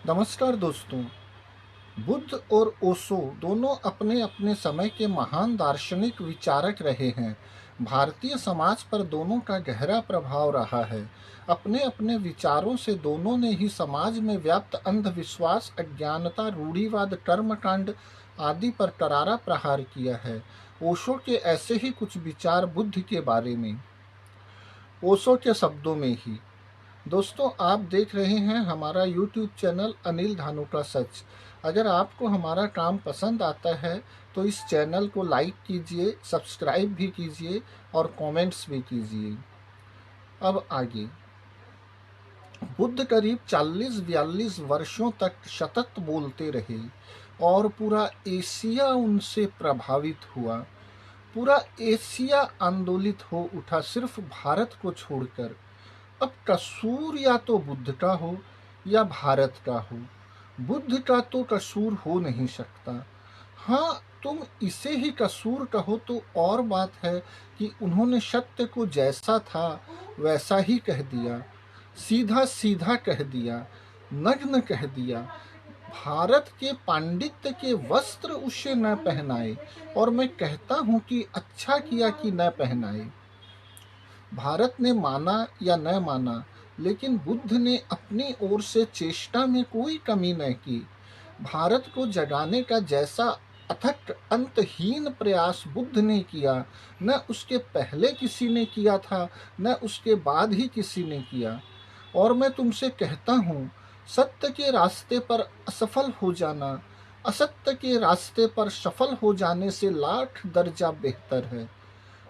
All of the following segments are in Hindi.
नमस्कार दोस्तों। बुद्ध और ओशो दोनों अपने अपने समय के महान दार्शनिक विचारक रहे हैं। भारतीय समाज पर दोनों का गहरा प्रभाव रहा है। अपने अपने विचारों से दोनों ने ही समाज में व्याप्त अंधविश्वास, अज्ञानता, रूढ़िवाद, कर्मकांड आदि पर करारा प्रहार किया है। ओशो के ऐसे ही कुछ विचार बुद्ध के बारे में। ओशो के शब्दों में ही। दोस्तों, आप देख रहे हैं हमारा YouTube चैनल अनिल धानु का सच। अगर आपको हमारा काम पसंद आता है तो इस चैनल को लाइक कीजिए, सब्सक्राइब भी कीजिए और कमेंट्स भी कीजिए। अब आगे। बुद्ध करीब 40-42 वर्षों तक सतत बोलते रहे और पूरा एशिया उनसे प्रभावित हुआ। पूरा एशिया आंदोलित हो उठा, सिर्फ भारत को छोड़कर। अब कसूर या तो बुद्ध का हो या भारत का हो। बुद्ध का तो कसूर हो नहीं सकता। हाँ, तुम इसे ही कसूर कहो तो और बात है कि उन्होंने सत्य को जैसा था वैसा ही कह दिया, सीधा सीधा कह दिया, नग्न कह दिया। भारत के पांडित्य के वस्त्र उसे न पहनाए, और मैं कहता हूँ कि अच्छा किया कि न पहनाए। भारत ने माना या न माना, लेकिन बुद्ध ने अपनी ओर से चेष्टा में कोई कमी न की। भारत को जगाने का जैसा अथक अंतहीन प्रयास बुद्ध ने किया, न उसके पहले किसी ने किया था, न उसके बाद ही किसी ने किया। और मैं तुमसे कहता हूँ, सत्य के रास्ते पर असफल हो जाना असत्य के रास्ते पर सफल हो जाने से लाख दर्जा बेहतर है।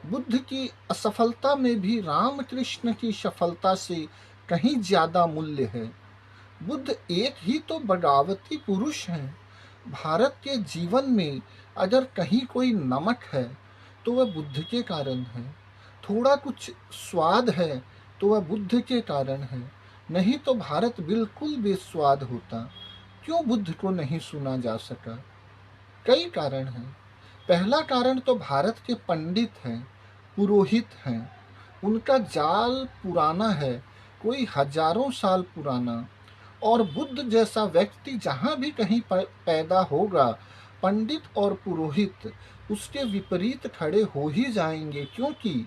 बुद्ध की असफलता में भी रामकृष्ण की सफलता से कहीं ज्यादा मूल्य है। बुद्ध एक ही तो बगावती पुरुष हैं। भारत के जीवन में अगर कहीं कोई नमक है तो वह बुद्ध के कारण है। थोड़ा कुछ स्वाद है तो वह बुद्ध के कारण है। नहीं तो भारत बिल्कुल बेस्वाद होता। क्यों बुद्ध को नहीं सुना जा सका? कई कारण हैं। पहला कारण तो भारत के पंडित हैं, पुरोहित हैं। उनका जाल पुराना है, कोई हजारों साल पुराना। और बुद्ध जैसा व्यक्ति जहाँ भी कहीं पैदा होगा, पंडित और पुरोहित उसके विपरीत खड़े हो ही जाएंगे, क्योंकि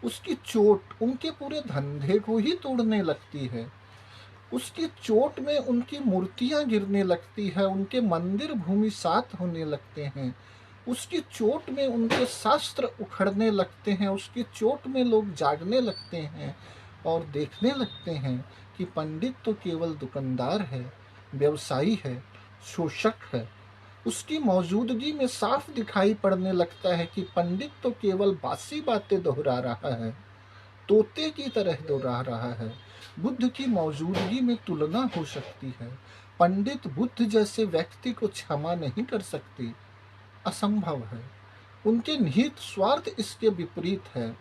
उसकी चोट उनके पूरे धंधे को ही तोड़ने लगती है। उसकी चोट में उनकी मूर्तियां गिरने लगती है, उनके मंदिर भूमिसात होने लगते हैं। उसकी चोट में उनके शास्त्र उखड़ने लगते हैं। उसकी चोट में लोग जागने लगते हैं और देखने लगते हैं कि पंडित तो केवल दुकानदार है, व्यवसायी है, शोषक है। उसकी मौजूदगी में साफ दिखाई पड़ने लगता है कि पंडित तो केवल बासी बातें दोहरा रहा है, तोते की तरह दोहरा रहा है। बुद्ध की मौजूदगी में तुलना हो सकती है। पंडित बुद्ध जैसे व्यक्ति को क्षमा नहीं कर सकते, असंभव है। उनके निहित स्वार्थ इसके विपरीत है।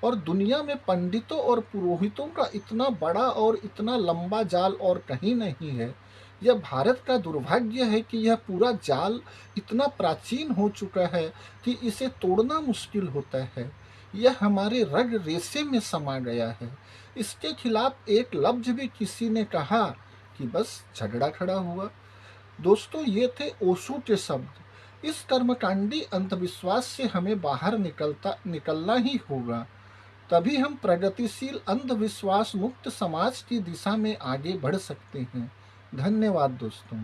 और दुनिया में पंडितों और पुरोहितों का इतना बड़ा और इतना लंबा जाल और कहीं नहीं है। यह भारत का दुर्भाग्य है कि यह पूरा जाल इतना प्राचीन हो चुका है कि इसे तोड़ना मुश्किल होता है। यह हमारे रग रेशे में समा गया है। इसके खिलाफ एक लफ्ज भी किसी ने कहा कि बस झगड़ा खड़ा हुआ। दोस्तों, ये थे ओशो के शब्द। इस कर्मकांडी अंधविश्वास से हमें बाहर निकलना ही होगा। तभी हम प्रगतिशील अंधविश्वास मुक्त समाज की दिशा में आगे बढ़ सकते हैं। धन्यवाद दोस्तों।